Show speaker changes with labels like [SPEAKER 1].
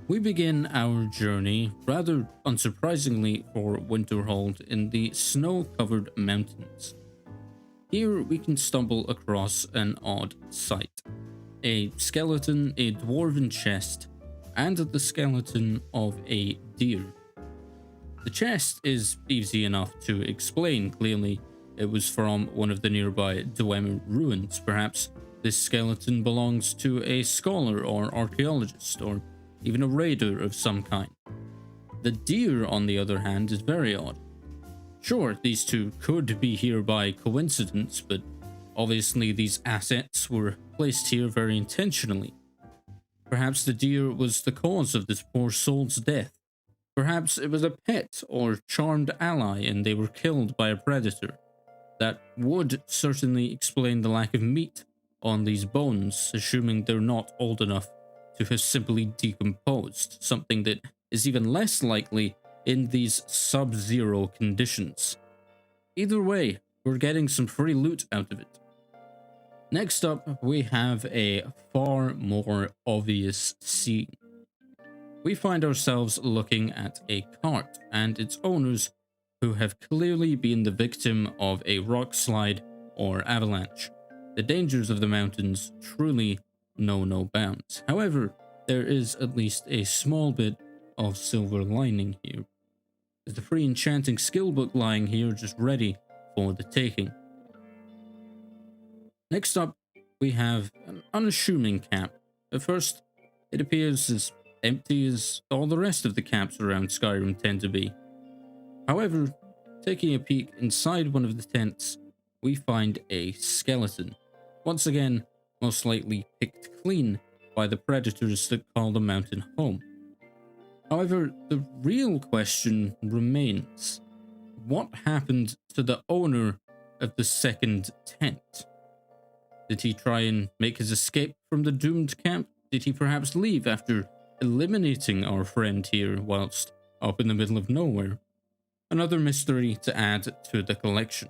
[SPEAKER 1] We begin our journey, rather unsurprisingly for Winterhold, in the snow-covered mountains. Here we can stumble across an odd sight. A skeleton, a dwarven chest, and the skeleton of a deer. The chest is easy enough to explain. Clearly, it was from one of the nearby Dwemer ruins. Perhaps this skeleton belongs to a scholar or archaeologist, or even a raider of some kind. The deer, on the other hand, is very odd. Sure, these two could be here by coincidence, but obviously these assets were placed here very intentionally. Perhaps the deer was the cause of this poor soul's death. Perhaps it was a pet or charmed ally and they were killed by a predator. That would certainly explain the lack of meat on these bones, assuming they're not old enough to have simply decomposed, something that is even less likely in these sub-zero conditions. Either way, we're getting some free loot out of it. Next up, we have a far more obvious scene. We find ourselves looking at a cart and its owners who have clearly been the victim of a rock slide or avalanche. The dangers of the mountains truly know no bounds. However, there is at least a small bit of silver lining here. There's the free enchanting skill book lying here just ready for the taking. Next up, we have an unassuming cap. At first, it appears as empty as all the rest of the caps around Skyrim tend to be. However, taking a peek inside one of the tents, we find a skeleton. Once again, most likely picked clean by the predators that call the mountain home. However, the real question remains: what happened to the owner of the second tent? Did he try and make his escape from the doomed camp? Did he perhaps leave after eliminating our friend here whilst up in the middle of nowhere? Another mystery to add to the collection.